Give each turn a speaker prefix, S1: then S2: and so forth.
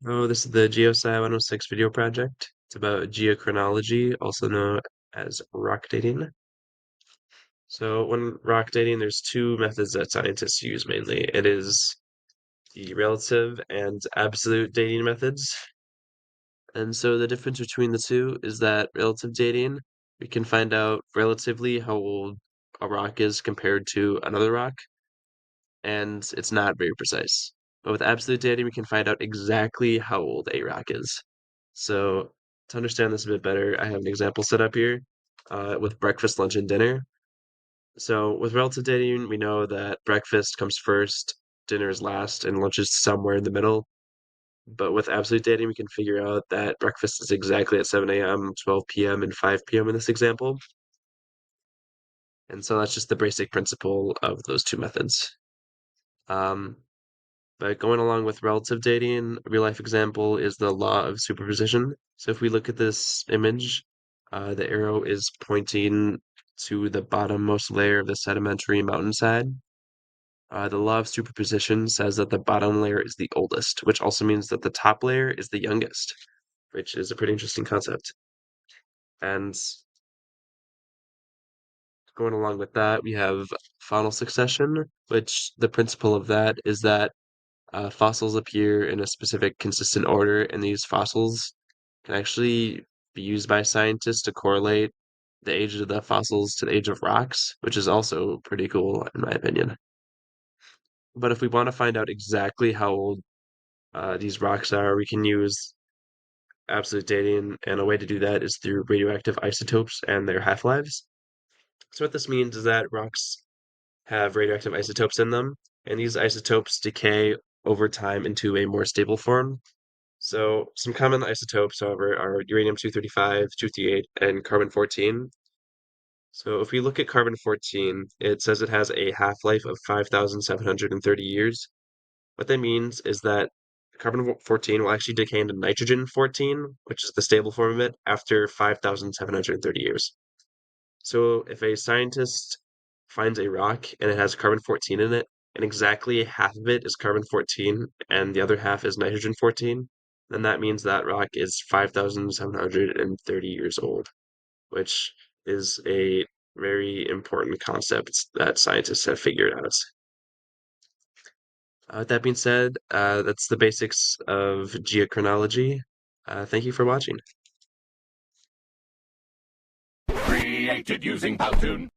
S1: Oh, this is the Geosci 106 video project. It's about geochronology, also known as rock dating. So when rock dating, there's two methods that scientists use mainly. It is the relative and absolute dating methods. And so the difference between the two is that relative dating, we can find out relatively how old a rock is compared to another rock, and it's not very precise. But with absolute dating, we can find out exactly how old a rock is. So to understand this a bit better, I have an example set up here with breakfast, lunch, and dinner. So with relative dating, we know that breakfast comes first, dinner is last, and lunch is somewhere in the middle. But with absolute dating, we can figure out that breakfast is exactly at 7 a.m., 12 p.m., and 5 p.m. in this example. And so that's just the basic principle of those two methods. Um, But going along with relative dating, a real life example is the law of superposition. So if we look at this image, the arrow is pointing to the bottommost layer of the sedimentary mountainside. The law of superposition says that the bottom layer is the oldest, which also means that the top layer is the youngest, which is a pretty interesting concept. And going along with that, we have faunal succession, which the principle of that is that fossils appear in a specific consistent order, and these fossils can actually be used by scientists to correlate the age of the fossils to the age of rocks, which is also pretty cool in my opinion. But if we want to find out exactly how old these rocks are, we can use absolute dating, and a way to do that is through radioactive isotopes and their half-lives. So what this means is that rocks have radioactive isotopes in them, and these isotopes decay over time into a more stable form. So some common isotopes, however, are uranium-235, 238, and carbon-14. So if we look at carbon-14, it says it has a half-life of 5,730 years. What that means is that carbon-14 will actually decay into nitrogen-14, which is the stable form of it, after 5,730 years. So if a scientist finds a rock and it has carbon-14 in it, and exactly half of it is carbon-14 and the other half is nitrogen-14, then that means that rock is 5,730 years old, which is a very important concept that scientists have figured out. With that being said, that's the basics of geochronology. Thank you for watching.
S2: Created using Powtoon.